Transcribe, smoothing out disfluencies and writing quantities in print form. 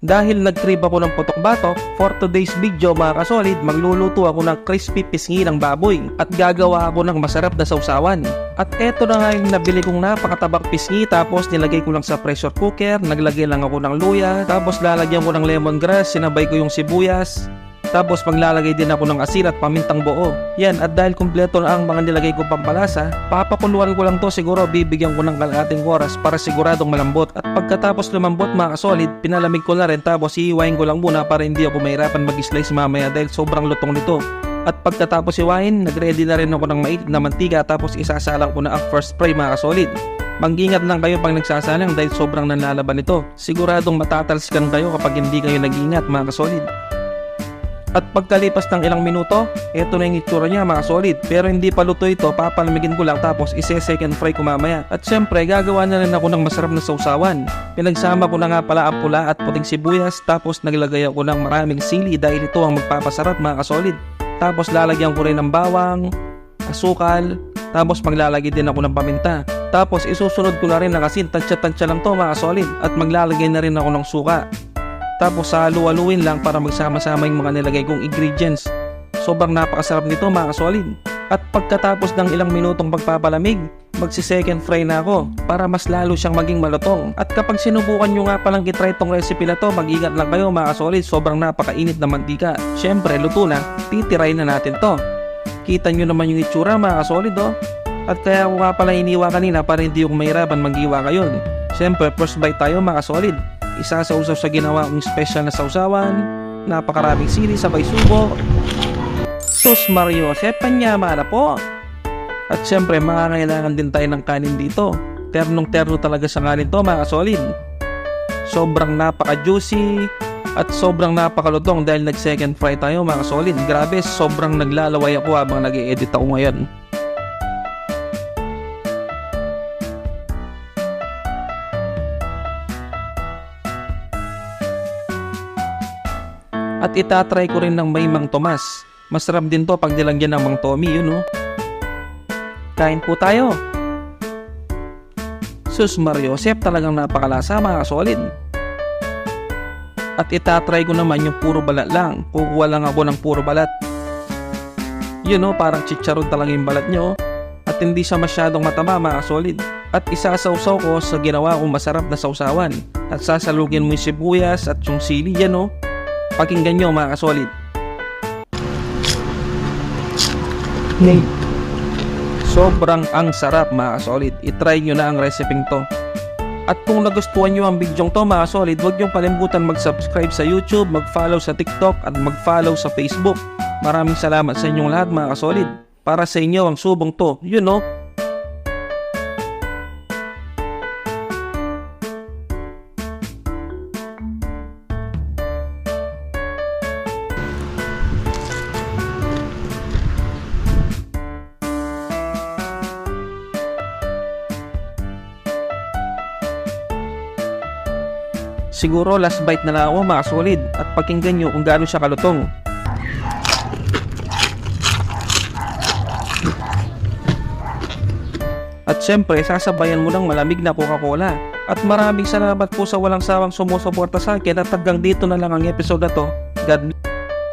Dahil nag-crave ako ng putok-batok, for today's video mga kasolid, magluluto ako ng crispy pisngi ng baboy at gagawa ako ng masarap na sausawan. At eto na nga yung nabili kong napakatabang pisngi, tapos nilagay ko lang sa pressure cooker, naglagay lang ako ng luya, tapos lalagyan ko ng lemongrass, sinabay ko yung sibuyas. Tapos maglalagay din ako ng asin at pamintang buo. Yan, at dahil kumpleto na ang mga nilagay ko pampalasa, papakuluan ko lang to, siguro bibigyan ko ng kalahating oras para siguradong malambot. At pagkatapos lumambot mga kasolid, pinalamig ko na rin, tapos iiwain ko lang muna para hindi ako mahirapan mag-slice mamaya dahil sobrang lutong nito. At pagkatapos iwain, nag-ready na rin ako ng mainit na mantika, tapos isasalang ko na ang first fry mga kasolid. Mag-ingat lang kayo pag nagsasalang dahil sobrang nanlalaban ito. Siguradong matatalsikan kayo kapag hindi kayo nag-ingat mga kasolid. At pagkalipas ng ilang minuto, eto na yung itsura niya mga solid. Pero hindi pa luto ito, papalamigin ko lang tapos ise-second fry ko mamaya. At syempre, gagawa na rin ako ng masarap na sausawan. Pinagsama ko na nga pala ang pula at puting sibuyas, tapos naglagay ako ng maraming sili dahil ito ang magpapasarap mga kasolid. Tapos lalagyan ko rin ng bawang, asukal, tapos maglalagay din ako ng paminta. Tapos isusunod ko na rin ng asin, tansya-tansya lang to mga solid. At maglalagay na rin ako ng suka. Tapos halu-haluin lang para magsama-sama yung mga nilagay kong ingredients. Sobrang napakasarap nito mga kasolid. At pagkatapos ng ilang minutong pagpapalamig, magsi-second fry na ako para mas lalo siyang maging malutong. At kapag sinubukan nyo nga palang kitry itong recipe na to, mag-ingat lang kayo mga kasolid, sobrang napakainit na mantika. Syempre luto na, titiray na natin to. Kita nyo naman yung itsura mga kasolid oh. At kaya ako nga pala iniwa kanina para hindi yung mahirapan mag-iwa kayo. Syempre first bite tayo mga kasolid. Isasausaw sa ginawa kong special na sausawan, napakaraming sili sabay subo. Sus Mario, sepanyama na po. At syempre makakailangan din tayo ng kanin dito. Ternong terno talaga sa kanin to mga solid. Sobrang napaka-juicy at sobrang napakalutong dahil nag-second fry tayo mga solid. Grabe, sobrang naglalaway ako habang nag-i-edit ako ngayon. At itatry ko rin ng may Mang Tomas. Masarap din to pag nilagyan ng Mang Tommy, yun oh. Kain po tayo. Sus Mario, Joseph, talagang napakalasa mga solid. At itatry ko naman yung puro balat lang. Kukuha lang ako ng puro balat. Yun oh, parang chicharon talaga yung balat nyo. At hindi siya masyadong matama mga solid. At isasawsaw ko sa ginawa kong masarap na sausawan. At sasalugin mo yung sibuyas at yung sili, yan oh. Pakinggan nyo mga kasolid. Sobrang ang sarap mga kasolid. I-try nyo na ang recipe to. At kung nagustuhan nyo ang video to mga kasolid, huwag nyo kalimutan mag-subscribe sa YouTube, mag-follow sa TikTok at mag-follow sa Facebook. Maraming salamat sa inyong lahat mga kasolid. Para sa inyo ang subong to. You know. Siguro last bite na lang ako mga solid at pakinggan nyo kung gaano siya kalutong. At syempre sasabayan mo ng malamig na Coca-Cola. At maraming salamat po sa walang sawang sumusuporta sa akin at hanggang dito na lang ang episode na to. God bless.